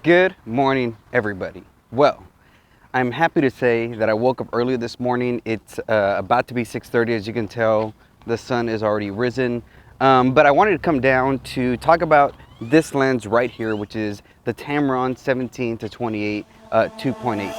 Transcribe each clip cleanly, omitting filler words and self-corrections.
Good morning, everybody. Well, I'm happy to say that I woke up earlier this morning. It's about to be 6:30. As you can tell, the sun is already risen. But I wanted to come down to talk about this lens right here, which is the Tamron 17 to 28 2.8.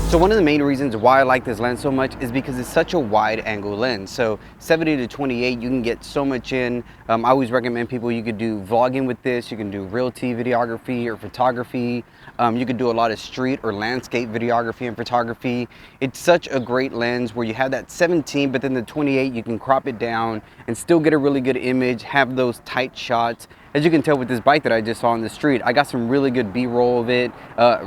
So one of the main reasons why I like this lens so much is because it's such a wide angle lens. So 70 to 28, you can get so much in. I always recommend people, you could do vlogging with this, you can do realty videography or photography. You could do a lot of street or landscape videography and photography. It's such a great lens where you have that 17, but then the 28, you can crop it down and still get a really good image, have those tight shots. As you can tell with this bike that I just saw on the street, I got some really good B-roll of it.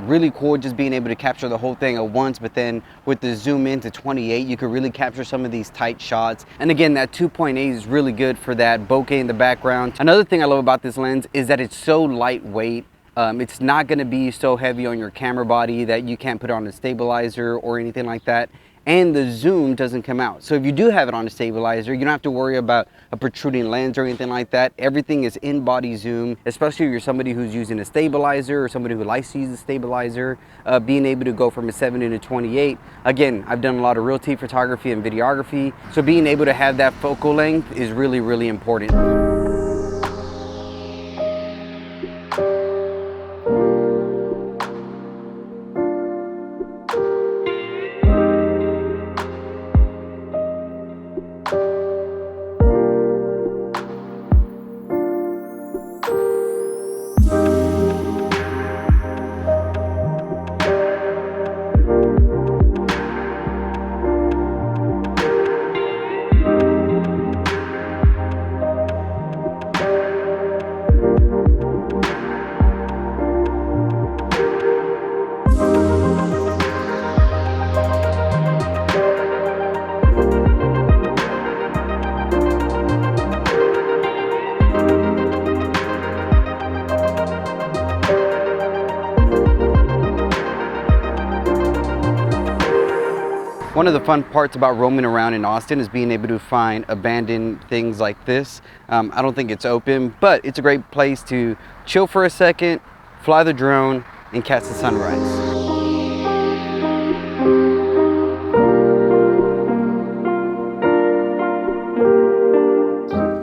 Really cool just being able to capture the whole thing at once, but then with the zoom in to 28, you could really capture some of these tight shots. And again, that 2.8 is really good for that bokeh in the background. Another thing I love about this lens is that it's so lightweight. It's not gonna be so heavy on your camera body that you can't put it on a stabilizer or anything like that. And the zoom doesn't come out. So if you do have it on a stabilizer, you don't have to worry about a protruding lens or anything like that. Everything is in body zoom, especially if you're somebody who's using a stabilizer or somebody who likes to use a stabilizer, being able to go from a 70 to 28. Again, I've done a lot of realty photography and videography. So being able to have that focal length is really, really important. One of the fun parts about roaming around in Austin is being able to find abandoned things like this. I don't think it's open, but it's a great place to chill for a second, fly the drone, and catch the sunrise.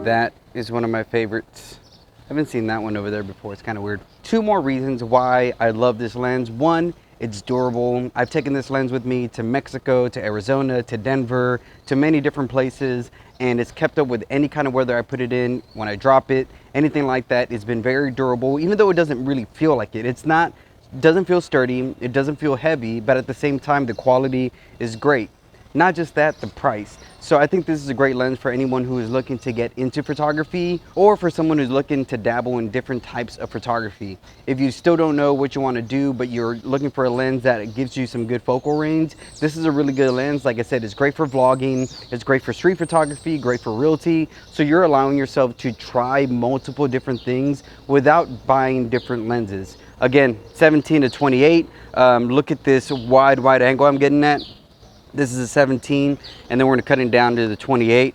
That is one of my favorites. I haven't seen that one over there before. It's kind of weird. Two more reasons why I love this lens. One, it's durable. I've taken this lens with me to Mexico, to Arizona, to Denver, to many different places, and it's kept up with any kind of weather I put it in. When I drop it, anything like that, it's been very durable, even though it doesn't really feel like it. Doesn't feel sturdy, it doesn't feel heavy, but at the same time, the quality is great. Not just that, the price. So I think this is a great lens for anyone who is looking to get into photography or for someone who's looking to dabble in different types of photography. If you still don't know what you want to do, but you're looking for a lens that gives you some good focal range, this is a really good lens. Like I said, it's great for vlogging, it's great for street photography, great for realty. So you're allowing yourself to try multiple different things without buying different lenses. Again, 17 to 28. Look at this wide angle I'm getting at. This is a 17, and then we're gonna cut it down to the 28,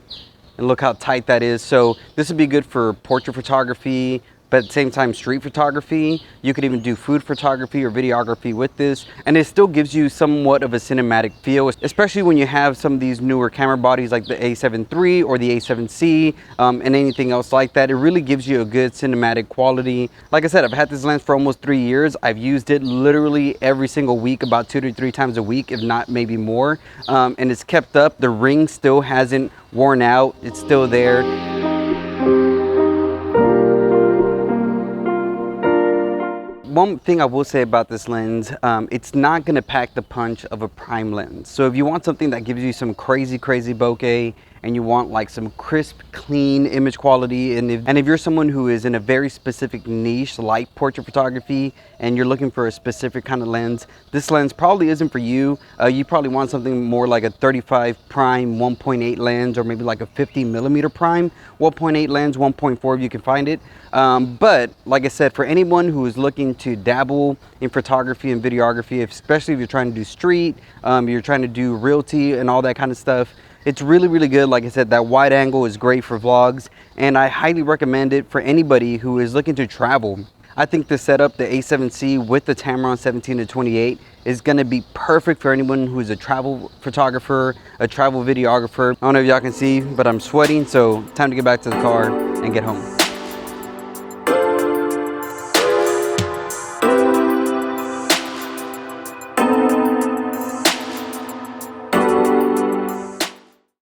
and look how tight that is. So this would be good for portrait photography, but at the same time, street photography. You could even do food photography or videography with this, and it still gives you somewhat of a cinematic feel, especially when you have some of these newer camera bodies like the A7 III or the A7C and anything else like that. It really gives you a good cinematic quality. Like I said, I've had this lens for almost 3 years. I've used it literally every single week, about 2 to 3 times a week, if not maybe more, and it's kept up. The ring still hasn't worn out. It's still there. One thing I will say about this lens, it's not gonna pack the punch of a prime lens. So if you want something that gives you some crazy bokeh and you want like some crisp, clean image quality, and if you're someone who is in a very specific niche like portrait photography and you're looking for a specific kind of lens, this lens probably isn't for you. You probably want something more like a 35 prime 1.8 lens, or maybe like a 50mm prime 1.8 lens, 1.4 if you can find it. But like I said, for anyone who is looking to dabble in photography and videography, especially if you're trying to do street, you're trying to do realty and all that kind of stuff, it's really, really good. Like I said, that wide angle is great for vlogs, and I highly recommend it for anybody who is looking to travel. I think the setup, the A7C with the Tamron 17-28, is going to be perfect for anyone who is a travel photographer, a travel videographer. I don't know if y'all can see, but I'm sweating, so time to get back to the car and get home.